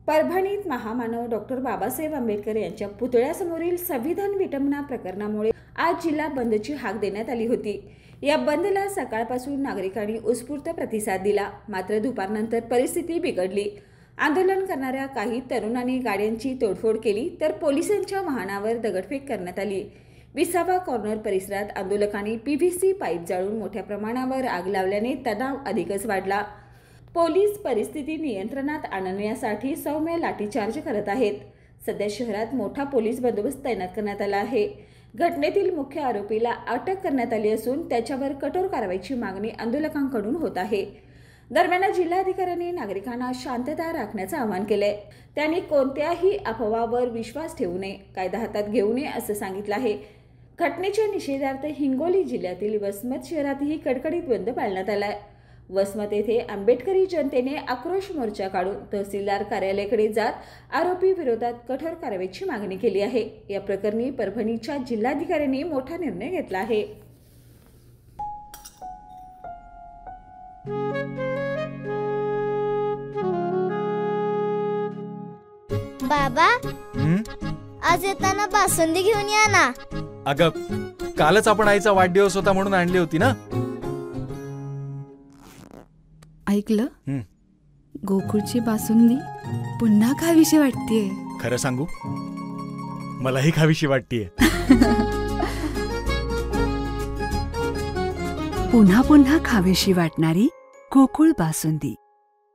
परभणीत महामानव डॉक्टर बाबासाहेब आंबेडकर यांच्या पुतळ्यासमोरील संविधान विटंबना प्रकरणामुळे आज जिल्हा बंदची हाक देण्यात आली होती। या बंदला सकाळपासून नागरिकांनी उत्स्फूर्त प्रतिसाद दिला, मात्र दुपारनंतर परिस्थिती बिघडली। आंदोलन करणाऱ्या काही तरुणांनी गाड्यांची तोडफोड केली, तर पोलिसांच्या वाहनावर दगडफेक करण्यात आली। विसावा कॉर्नर परिसरात आंदोलकांनी पीव्हीसी पाईप जाळून मोठ्या प्रमाणावर आग लावल्याने तणाव अधिकच वाढला। पोलीस परिस्थिती नियंत्रणात आणण्यासाठी सौम्य लाठीचार्ज करत आहेत। सध्या शहरात मोठा पोलीस बंदोबस्त तैनात करण्यात आला आहे। घटनेतील मुख्य आरोपीला अटक करण्यात आली असून त्याच्यावर कठोर कारवाईची मागणी आंदोलकांकडून होत आहे। दरम्यान जिल्हाधिकाऱ्यांनी नागरिकांना शांतता राखण्याचं आवाहन केलंय। त्यांनी कोणत्याही अफवावर विश्वास ठेवू नये, कायदा हातात घेऊ नये असं सांगितलं आहे। घटनेच्या निषेधार्थ हिंगोली जिल्ह्यातील वसमत शहरातही कडकडीत बंद पाळण्यात आलाय। वसमत येथे आंबेडकरी जनतेने आक्रोश मोर्चा काढून तहसीलदार कार्यालयाकडे जात आरोपी विरोधात कठोर कारवाईची मागणी केली आहे। या प्रकरणी परभणीच्या जिल्हाधिकाऱ्यांनी मोठा निर्णय घेतला आहे। बाबा, आज येताना बासुंदी घेऊन या ना। अगं, कालच आपण आईचा वाढदिवस होता म्हणून आणली होती ना। ऐकलं, गोकुळची बासुंदी पुन्हा खावीशी वाटतेय। खरं सांगू, मलाही खावीशी वाटतेय। पुन्हा पुन्हा खावीशी वाटणारी गोकुळ बासुंदी।